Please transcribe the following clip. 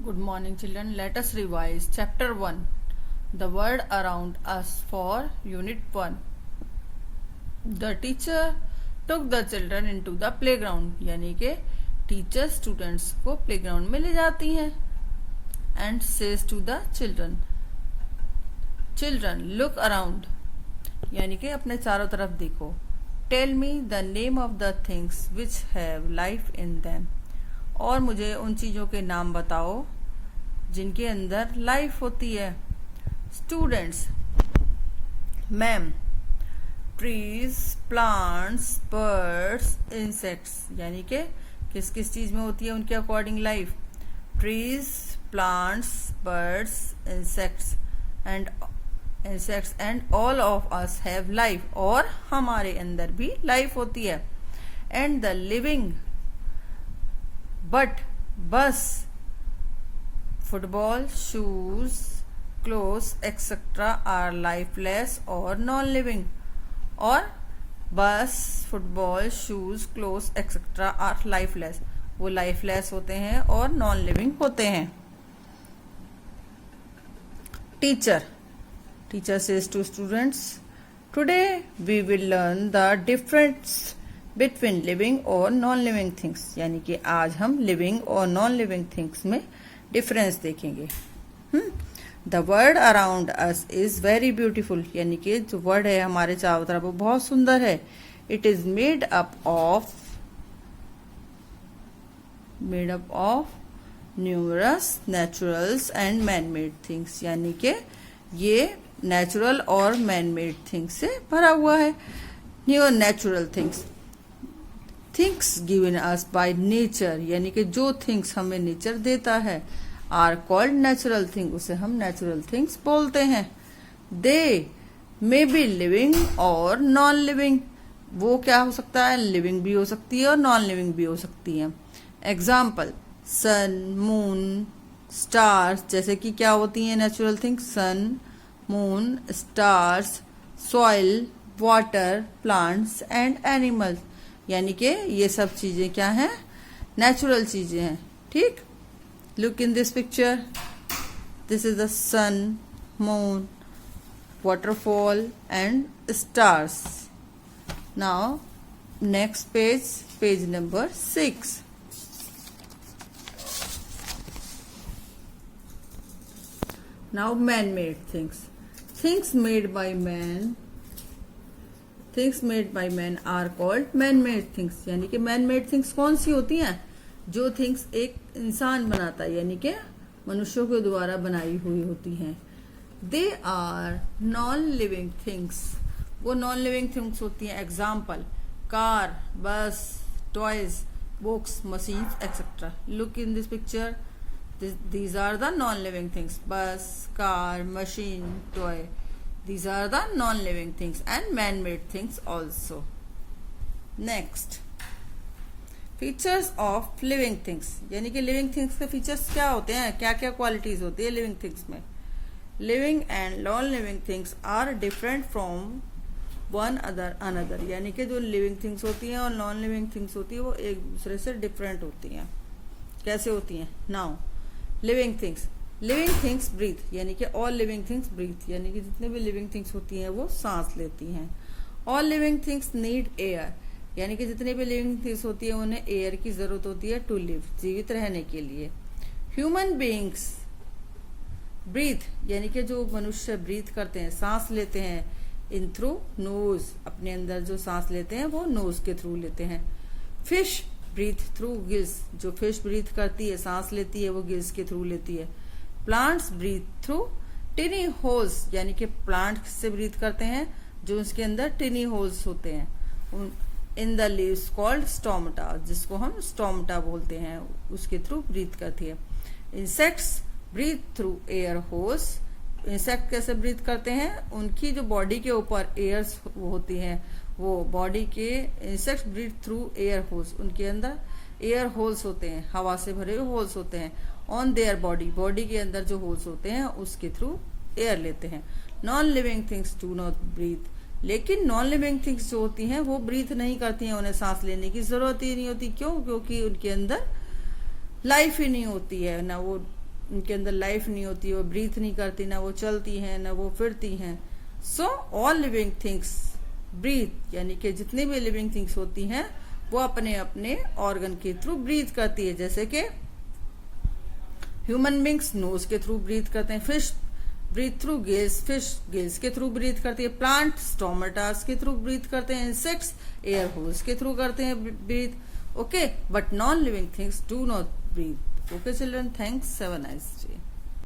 Good morning, children. Let us revise Chapter 1 The World Around Us for Unit 1. The teacher took the children into the playground. यानी कि teacher students को playground में ले जाती हैं. And says to the children, Children, look around. यानी कि अपने चारों तरफ देखो. Tell me the name of the things which have life in them. और मुझे उन चीज़ों के नाम बताओ जिनके अंदर लाइफ होती है. Students, ma'am, trees, plants, birds, insects. यानी कि किस किस चीज़ में होती है उनके according life. Trees, plants, birds, insects and all of us have life. और हमारे अंदर भी लाइफ होती है. And the living but bus, football, shoes, clothes etcetera are lifeless और नॉन लिविंग. और bus, football, shoes, clothes etcetera are lifeless. वो lifeless होते हैं और नॉन लिविंग होते हैं. Teacher says to students, today we will learn the difference between living और non living things. यानी कि आज हम लिविंग और नॉन लिविंग थिंग्स में डिफरेंस देखेंगे. The world around us is very beautiful. यानी कि जो वर्ल्ड है हमारे चारों तरफ वो बहुत सुंदर है. It is made up of numerous naturals and man made things. यानी कि ये नेचुरल और मैन मेड थिंग्स से भरा हुआ है. New natural things given us by nature. यानी कि जो थिंग्स हमें नेचर देता है आर कॉल्ड नेचुरल थिंग. उसे हम नेचुरल थिंग्स बोलते हैं. दे मे बी लिविंग और नॉन लिविंग. वो क्या हो सकता है? लिविंग भी हो सकती है और नॉन लिविंग भी हो सकती है. Example, sun, moon, stars. जैसे कि क्या होती हैं natural things? Sun, moon, stars, soil, water, plants and animals. यानी कि ये सब चीजें क्या हैं? नेचुरल चीजें हैं. ठीक. Look in this picture. This is the sun, moon, waterfall and stars. Now next page number 6. Now man-made things. Things made by man are called man-made things. यानी कि man-made things कौन सी होती हैं? जो थिंग्स एक इंसान बनाता है, यानी कि मनुष्यों के द्वारा बनाई हुई होती हैं. They are non living things. वो नॉन लिविंग थिंग्स होती हैं. Example, car, bus, toys, books, machines etcetera. Look in this picture. These are the non-living things. Bus, car, machine, toy. These are the non-living things and man-made things also. Next, features of living things. यानी कि living things के features क्या होते हैं? क्या क्या qualities होती है living things में? Living and non-living things are different from one another. यानी कि जो living things होती हैं और non-living things होती है वो एक दूसरे से different होती हैं. कैसे होती हैं? Now, living things breathe. यानी कि ऑल लिविंग थिंग्स ब्रीथ. यानी कि जितने भी लिविंग थिंग्स होती हैं वो सांस लेती हैं. All living things need air. यानी कि जितने भी लिविंग थिंग्स होती है उन्हें एयर की जरूरत होती है टू लिव, जीवित रहने के लिए. Human beings breathe. यानी कि जो मनुष्य ब्रीथ करते हैं, सांस लेते हैं, इन थ्रू नोज. अपने अंदर जो सांस लेते हैं वो नोज के थ्रू लेते हैं. Fish breathe through gills. जो फिश ब्रीथ करती है, सांस लेती है, वो गिल्स के थ्रू लेती है. Plants breathe through tiny holes. यानी कि प्लांट से ब्रीथ करते हैं जो उसके अंदर टिनी होल्स होते हैं. In the leaves called stomata. जिसको हम स्टोमेटा बोलते हैं, उसके थ्रू ब्रीथ करती है. Insects breathe through air holes. Insect कैसे ब्रीथ करते हैं? उनकी जो बॉडी के ऊपर एयर्स होती हैं, वो बॉडी के insect breathe through air holes. उनके अंदर एयर होल्स होते हैं, हवा से भरे हुए होल्स होते हैं. ऑन देयर बॉडी के अंदर जो होल्स होते हैं उसके थ्रू एयर लेते हैं. Non living things do not breathe. लेकिन नॉन लिविंग थिंग्स जो होती हैं वो ब्रीथ नहीं करती हैं. उन्हें सांस लेने की जरूरत ही नहीं होती. क्यों? क्योंकि उनके अंदर लाइफ ही नहीं होती है, ना वो उनके अंदर लाइफ नहीं होती, वो ब्रीथ नहीं करती, ना वो चलती हैं, ना वो फिरती हैं। So all living things breathe, यानी कि जितनी भी लिविंग थिंग्स होती हैं वो अपने अपने ऑर्गन के थ्रू ब्रीथ करती है। जैसे कि ह्यूमन बींग्स नोज के थ्रू ब्रीथ करते हैं, fish breathe through gills, fish gills के थ्रू ब्रीथ करती है, प्लांट स्टोमेटास के थ्रू ब्रीथ करते हैं, इंसेक्ट्स एयर होल्स के थ्रू करते हैं breathe. Okay, but non living things do not breathe. Okay children, thanks, have a nice day.